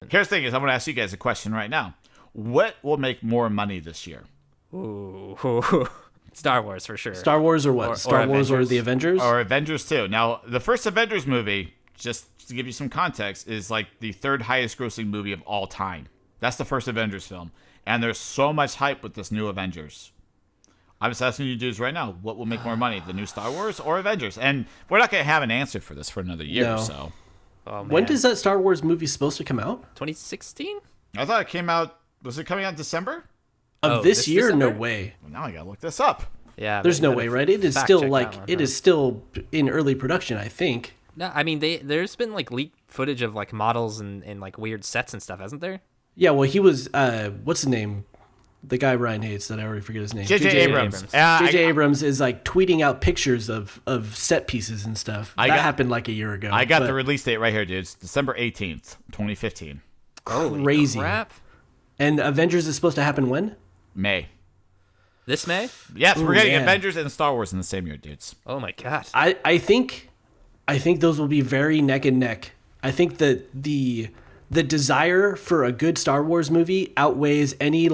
Here's the thing: is I'm going to ask you guys a question right now. What will make more money this year? Ooh. Star Wars for sure. Star Wars or what? Star Wars or the Avengers? Or Avengers 2. Now, the first Avengers movie, just to give you some context, is like the third highest grossing movie of all time. That's the first Avengers film. And there's so much hype with this new Avengers. I'm just asking you dudes right now, what will make more money, the new Star Wars or Avengers? And we're not going to have an answer for this for another year or so. Oh, man. When does that Star Wars movie supposed to come out? 2016? I thought it came out, was it coming out in December? Of this year? December? No way. Well, now I got to look this up. Yeah. There's no way, right? It is fact still check like that one, it huh? is still in early production, I think. No, I mean there's been like leaked footage of like models and like weird sets and stuff, hasn't there? Yeah, well, he was what's his name? The guy Ryan hates that I already forget his name. J.J. Abrams. J.J. Abrams is like tweeting out pictures of set pieces and stuff. That happened like a year ago. I got the release date right here, dudes. December 18th, 2015. Crazy. Crap. And Avengers is supposed to happen when? May. This May? Yes, we're getting man. Avengers and Star Wars in the same year, dudes. Oh my god. I think those will be very neck and neck. I think that the desire for a good Star Wars movie outweighs any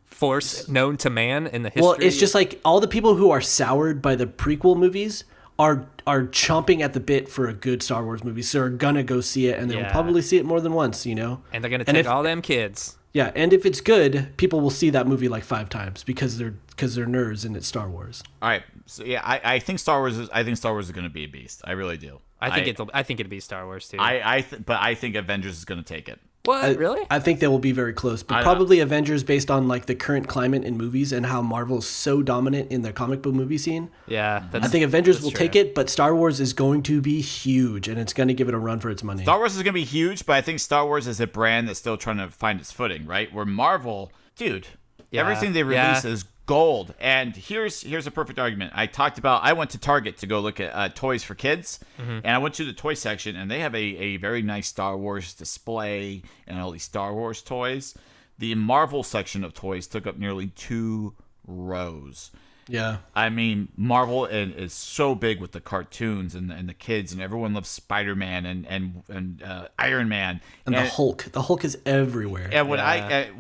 Force known to man in the history. Well, it's just like all the people who are soured by the prequel movies are chomping at the bit for a good Star Wars movie, so are gonna go see it, and they'll probably see it more than once, you know. And they're gonna take all them kids. Yeah, and if it's good, people will see that movie like 5 times because they're nerds and it's Star Wars. All right, so yeah, I think Star Wars is going to be a beast. I really do. I think it'd be Star Wars too. But I think Avengers is going to take it. What? Really? I think they will be very close, but probably Avengers based on like the current climate in movies and how Marvel is so dominant in the comic book movie scene. Yeah, I think Avengers will take it, but Star Wars is going to be huge and it's going to give it a run for its money. Star Wars is going to be huge, but I think Star Wars is a brand that's still trying to find its footing, right? Where Marvel, dude, everything they release is gold. And here's a perfect argument. I went to Target to go look at toys for kids, and I went to the toy section, and they have a very nice Star Wars display and all these Star Wars toys. The Marvel section of toys took up nearly 2 rows. Yeah. I mean, Marvel is so big with the cartoons and the kids, and everyone loves Spider-Man and Iron Man. And the Hulk. The Hulk is everywhere. And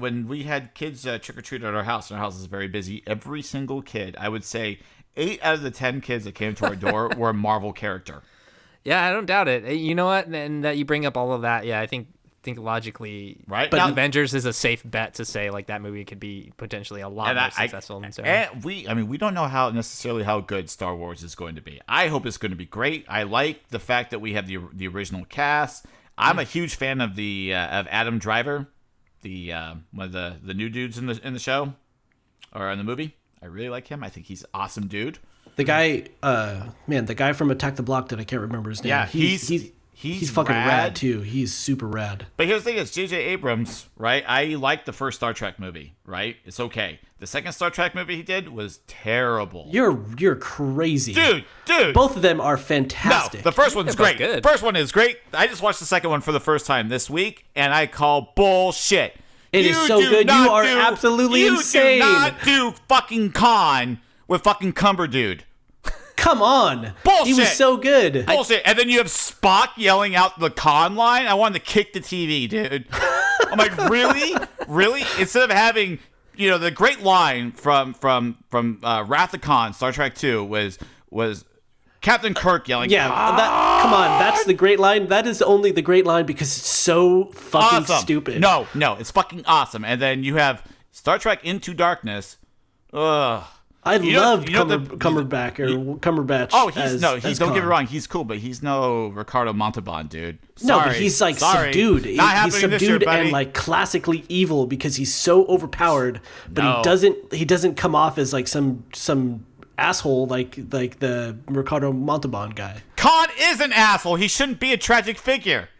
when we had kids trick-or-treat at our house, and our house is very busy, every single kid, I would say 8 out of the 10 kids that came to our door were a Marvel character. Yeah, I don't doubt it. You know what? And that you bring up all of that, yeah, I think logically, right? But Avengers is a safe bet to say like that movie could be potentially a lot more successful than so. And we don't know how good Star Wars is going to be. I hope it's going to be great. I like the fact that we have the original cast. I'm a huge fan of of Adam Driver, one of the new dudes in the show or in the movie. I really like him. I think he's an awesome dude. The guy, the guy from Attack the Block that I can't remember his name. Yeah, he's fucking rad too. He's super rad. But here's the thing: is J.J. Abrams, right? I like the first Star Trek movie, right? It's okay. The second Star Trek movie he did was terrible. You're crazy, dude. Both of them are fantastic. No, the first one's great. Good. First one is great. I just watched the second one for the first time this week, and I call bullshit. It is so good. You are absolutely insane. You do not do fucking Khan with fucking Cumber Dude. Come on. Bullshit. He was so good. Bullshit. And then you have Spock yelling out the con line. I wanted to kick the TV, dude. I'm like, really? Really? Instead of having, the great line from Wrath of Khan, Star Trek 2 was Captain Kirk yelling, come on, that's the great line. That is only the great line because it's so fucking awesome. stupid. No, it's fucking awesome. And then you have Star Trek Into Darkness. Ugh. I loved Cumberbatch. Oh, don't get me wrong, he's cool, but he's no Ricardo Montalban, dude. Sorry, no, but he's like subdued. He's subdued and like classically evil because he's so overpowered, but he doesn't come off as like some asshole like the Ricardo Montalban guy. Khan is an asshole. He shouldn't be a tragic figure.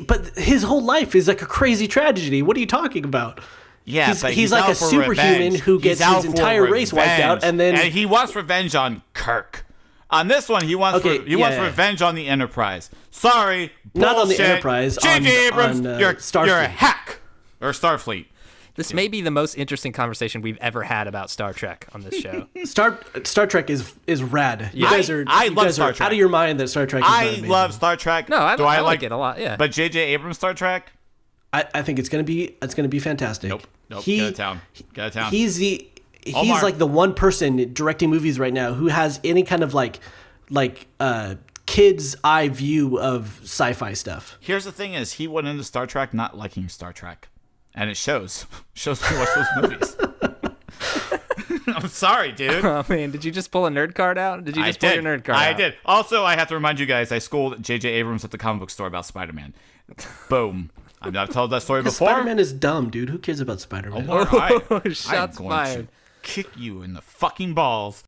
But his whole life is like a crazy tragedy. What are you talking about? Yeah, he's like a superhuman who gets his entire race wiped out, and he wants revenge on Kirk. On this one, he wants revenge on the Enterprise. Sorry, not on the Enterprise. J.J. Abrams, on you're a hack or Starfleet. This may be the most interesting conversation we've ever had about Star Trek on this show. Star Trek is rad. You guys are out of your mind that Star Trek is I love Star Trek. No, I like it a lot, yeah. But J.J. Abrams' Star Trek? I think it's gonna be fantastic. Nope. Get out of town. He's like the one person directing movies right now who has any kind of like kid's eye view of sci-fi stuff. Here's the thing is he went into Star Trek not liking Star Trek. And it shows. Shows me watch those movies. I'm sorry, dude. Oh, man. Did you just pull a nerd card out? Did you just pull your nerd card out? I did. Also, I have to remind you guys, I schooled J.J. Abrams at the comic book store about Spider-Man. Boom. I've not told that story before. Spider-Man is dumb, dude. Who cares about Spider-Man? Omar, Shots fired. Kick you in the fucking balls.